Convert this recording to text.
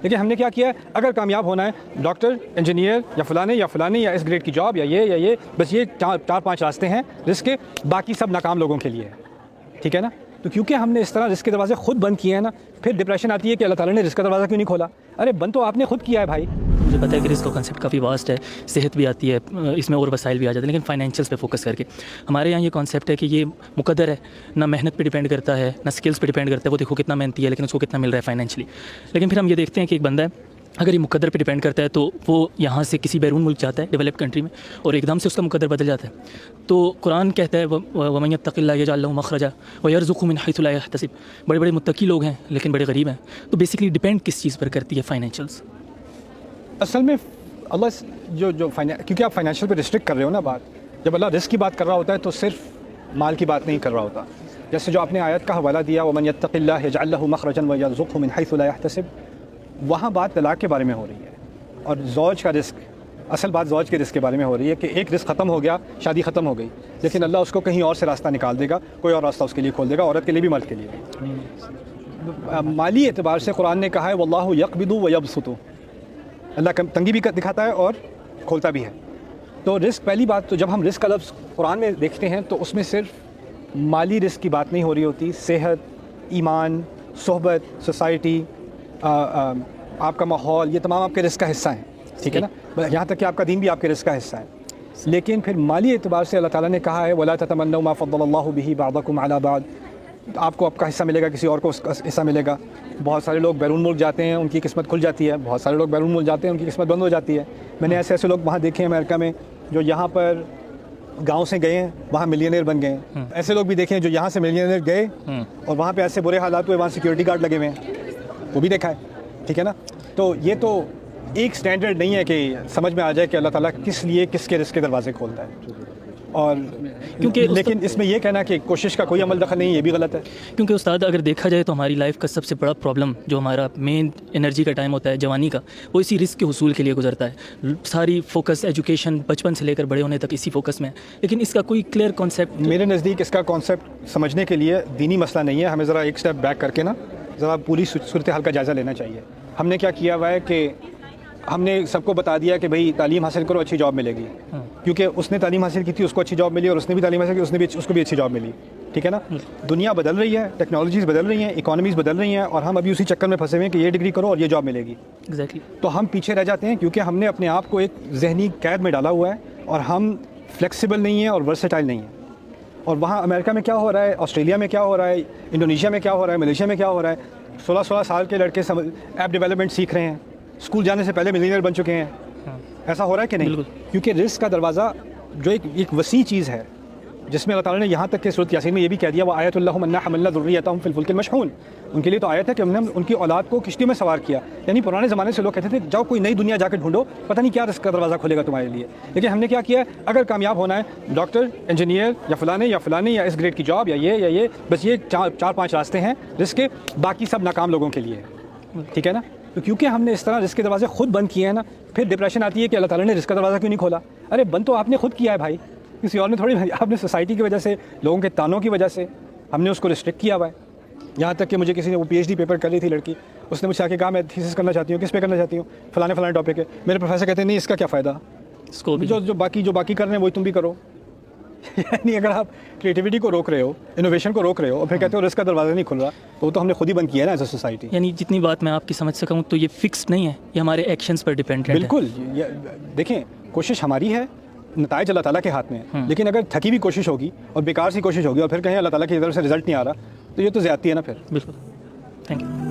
لیکن ہم نے کیا کیا ہے, اگر کامیاب ہونا ہے ڈاکٹر, انجینئر یا فلانے یا فلانی یا اس گریڈ کی جاب یا یہ بس یہ 4-5 راستے ہیں رزق کے, باقی سب ناکام لوگوں کے لیے ہے. ٹھیک ہے نا. تو کیونکہ ہم نے اس طرح رزق کے دروازے خود بند کیے ہیں نا, پھر ڈپریشن آتی ہے کہ اللہ تعالیٰ نے رزق کا دروازہ کیوں نہیں کھولا. ارے بند تو آپ نے خود کیا ہے بھائی. مجھے پتا ہے کہ رزق کا کنسیپٹ کافی واسٹ ہے, صحت بھی آتی ہے اس میں اور وسائل بھی آ جاتے ہیں, لیکن فائنینشیلس پہ فوکس کر کے ہمارے یہاں یہ کانسیپٹ ہے کہ یہ مقدر ہے, نہ محنت پہ ڈیپینڈ کرتا ہے نہ اسکلس پہ ڈیپینڈ کرتا ہے. وہ دیکھو کتنا محنتی ہے لیکن اس کو کتنا مل رہا ہے فائنینشلی. لیکن پھر ہم یہ دیکھتے ہیں کہ ایک بندہ ہے اگر یہ مقدر پہ ڈیپینڈ کرتا ہے تو وہ یہاں سے کسی بیرون ملک جاتا ہے ڈیولپ کنٹری میں, اور ایک دم سے اس کا مقدر بدل جاتا ہے. تو قرآن کہتا ہے وَمَن يَتَّقِ اللَّهَ يَجْعَل لَهُ مَخْرَجًا وَيَرْزُقْهُ مِنْ حَيْثُ لَا يَحْتَسِبُ. بڑے بڑے متقی لوگ ہیں لیکن بڑے غریب ہیں. تو بیسکلی ڈیپینڈ کس چیز پر کرتی ہے فائنینشیلس؟ اصل میں اللہ کیونکہ آپ فائنینشیل پہ ریسٹرکٹ کر رہے ہو نا بات, جب اللہ رزق کی بات کر رہا ہوتا ہے تو صرف مال کی بات نہیں کر رہا ہوتا. جیسے جو آپ نے آیت کا حوالہ دیا وَمَن يَتَّقِ اللَّهَ يَجْعَل لَهُ مَخْرَجًا وَيَرْزُقْهُ مِنْ حَيْثُ لَا يَحْتَسِبُ, وہاں بات طلاق کے بارے میں ہو رہی ہے اور زوج کا رزق. اصل بات زوج کے رزق کے بارے میں ہو رہی ہے کہ ایک رزق ختم ہو گیا, شادی ختم ہو گئی, لیکن اللہ اس کو کہیں اور سے راستہ نکال دے گا, کوئی اور راستہ اس کے لیے کھول دے گا, عورت کے لیے بھی مرد کے لیے بھی. مالی اعتبار سے قرآن نے کہا ہے واللہ یقبض ویبسط, اللہ تنگی بھی دکھاتا ہے اور کھولتا بھی ہے. تو رزق پہلی بات, تو جب ہم رزق کا لفظ قرآن میں دیکھتے ہیں تو اس میں صرف مالی رزق کی بات نہیں ہو رہی ہوتی, صحت, ایمان, صحبت, سوسائٹی, آپ کا ماحول, یہ تمام آپ کے رزق کا حصہ ہیں. ٹھیک ہے نا. یہاں تک کہ آپ کا دین بھی آپ کے رزق کا حصہ ہے. لیکن پھر مالی اعتبار سے اللہ تعالیٰ نے کہا ہے وَلَا تَتَمَنَّوْا مَا فَضَّلَ اللَّهُ بِهِ بَعْضَكُمْ عَلَىٰ بَعْضٍ. آپ کو آپ کا حصہ ملے گا, کسی اور کو اس کا حصہ ملے گا. بہت سارے لوگ بیرون ملک جاتے ہیں, ان کی قسمت کھل جاتی ہے. بہت سارے لوگ بیرون ملک جاتے ہیں, ان کی قسمت بند ہو جاتی ہے. میں نے ایسے لوگ وہاں دیکھے ہیں امریکہ میں جو یہاں پر گاؤں سے گئے ہیں, وہاں ملینئر بن گئے ہیں. ایسے لوگ بھی دیکھے ہیں جو یہاں سے ملینئر گئے اور وہاں پہ ایسے برے حالات ہوئے, وہاں سیکورٹی گارڈ لگے ہوئے ہیں, وہ بھی دیکھا ہے. ٹھیک ہے نا. تو یہ تو ایک سٹینڈرڈ نہیں ہے کہ سمجھ میں آ جائے کہ اللہ تعالیٰ کس لیے کس کے رزق کے دروازے کھولتا ہے. اور کیونکہ لیکن اس میں یہ کہنا کہ کوشش کا کوئی عمل دخل نہیں, یہ بھی غلط ہے. کیونکہ استاد اگر دیکھا جائے تو ہماری لائف کا سب سے بڑا پرابلم جو ہمارا مین انرجی کا ٹائم ہوتا ہے جوانی کا, وہ اسی رزق کے حصول کے لیے گزرتا ہے. ساری فوکس ایجوکیشن بچپن سے لے کر بڑے ہونے تک اسی فوکس میں ہے, لیکن اس کا کوئی کلیئر کانسیپٹ میرے نزدیک اس کا کانسیپٹ سمجھنے کے لیے دینی مسئلہ نہیں ہے. ہمیں ذرا ایک سٹیپ بیک کر کے نا ذرا پوری صورتحال کا جائزہ لینا چاہیے. ہم نے کیا کیا ہوا ہے کہ ہم نے سب کو بتا دیا کہ بھئی تعلیم حاصل کرو, اچھی جاب ملے گی, کیونکہ اس نے تعلیم حاصل کی تھی, اس کو اچھی جاب ملی, اور اس نے بھی تعلیم حاصل کی, اس کو بھی اچھی جاب ملی. ٹھیک ہے نا. دنیا بدل رہی ہے, ٹیکنالوجیز بدل رہی ہیں, اکانومیز بدل رہی ہیں, اور ہم ابھی اسی چکر میں پھنسے ہوئے ہیں کہ یہ ڈگری کرو اور یہ جاب ملے گی. ایگزیکٹلی. تو ہم پیچھے رہ جاتے ہیں کیونکہ ہم نے اپنے آپ کو ایک ذہنی قید میں ڈالا ہوا ہے, اور ہم فلیکسیبل نہیں ہیں اور ورسٹائل نہیں ہیں. اور وہاں امریکہ میں کیا ہو رہا ہے, آسٹریلیا میں کیا ہو رہا ہے, انڈونیشیا میں کیا ہو رہا ہے, ملیشیا میں کیا ہو رہا ہے, 16 سال کے لڑکے ایپ ڈیولپمنٹ سیکھ رہے ہیں, اسکول جانے سے پہلے ملینئر بن چکے ہیں. ایسا ہو رہا ہے کہ نہیں؟ کیونکہ رزق کا دروازہ جو ایک وسیع چیز ہے, جس میں اللہ تعالیٰ نے یہاں تک کہ سورۃ یاسین میں یہ بھی کہہ دیا وَآیَةٌ لَّهُمْ أَنَّا حَمَلْنَا ذُرِّيَّتَهُمْ فِي الْفُلْكِ الْمَشْحُونِ. ان کے لیے تو آیت ہے کہ ہم نے ان کی اولاد کو کشتی میں سوار کیا. یعنی پرانے زمانے سے لوگ کہتے تھے جاؤ کوئی نئی دنیا جا کے ڈھونڈو, پتہ نہیں کیا رزق کا دروازہ کھلے گا تمہارے لیے. لیکن ہم نے کیا کیا ہے, اگر کامیاب ہونا ہے ڈاکٹر, انجینئر یا فلانے یا فلانی یا اس گریڈ کی جاب یا یہ بس یہ 4-5 راستے ہیں رزق کے, باقی سب ناکام لوگوں کے لیے. ٹھیک ہے نا. تو کیونکہ ہم نے اس طرح رزق کے دروازے خود بند کیے ہیں نا, پھر ڈپریشن آتی ہے کہ اللہ تعالیٰ نے رزق کا دروازہ کیوں نہیں کھولا. ارے بند تو آپ نے خود کیا ہے بھائی, کسی اور نے تھوڑی. آپ نے سوسائٹی کی وجہ سے, لوگوں کے تانوں کی وجہ سے ہم نے اس کو ریسٹرکٹ کیا ہوا ہے. یہاں تک کہ مجھے کسی نے وہ PhD پیپر کر لی تھی لڑکی, اس نے مجھ سے آ کے کہا میں تھیسس کرنا چاہتی ہوں, کس پہ کرنا چاہتی ہوں, فلانے ٹاپک ہے. میرے پروفیسر کہتے ہیں نہیں اس کا کیا فائدہ, اس کو بھی جو باقی کر رہے ہیں وہی تم بھی کرو. یعنی اگر آپ کریٹیوٹی کو روک رہے ہو, انوویشن کو روک رہے ہو, اور پھر کہتے ہو رزق کا دروازہ نہیں کھل رہا, تو ہم نے خود ہی بند کیا ہے نا ایز اے سوسائٹی. یعنی جتنی بات میں آپ کی سمجھ سکا ہوں تو یہ فکس نہیں ہے, یہ ہمارے ایکشنز پر ڈیپینڈ ہے. بالکل. دیکھیں کوشش ہماری ہے, نتائج اللہ تعالیٰ کے ہاتھ میں ہے. لیکن اگر تھکی بھی کوشش ہوگی اور بیکار سی کوشش ہوگی اور پھر کہیں اللہ تعالیٰ کی طرف سے رزلٹ نہیں آ رہا, تو یہ تو زیادتی ہے نا پھر. بالکل. Thank you.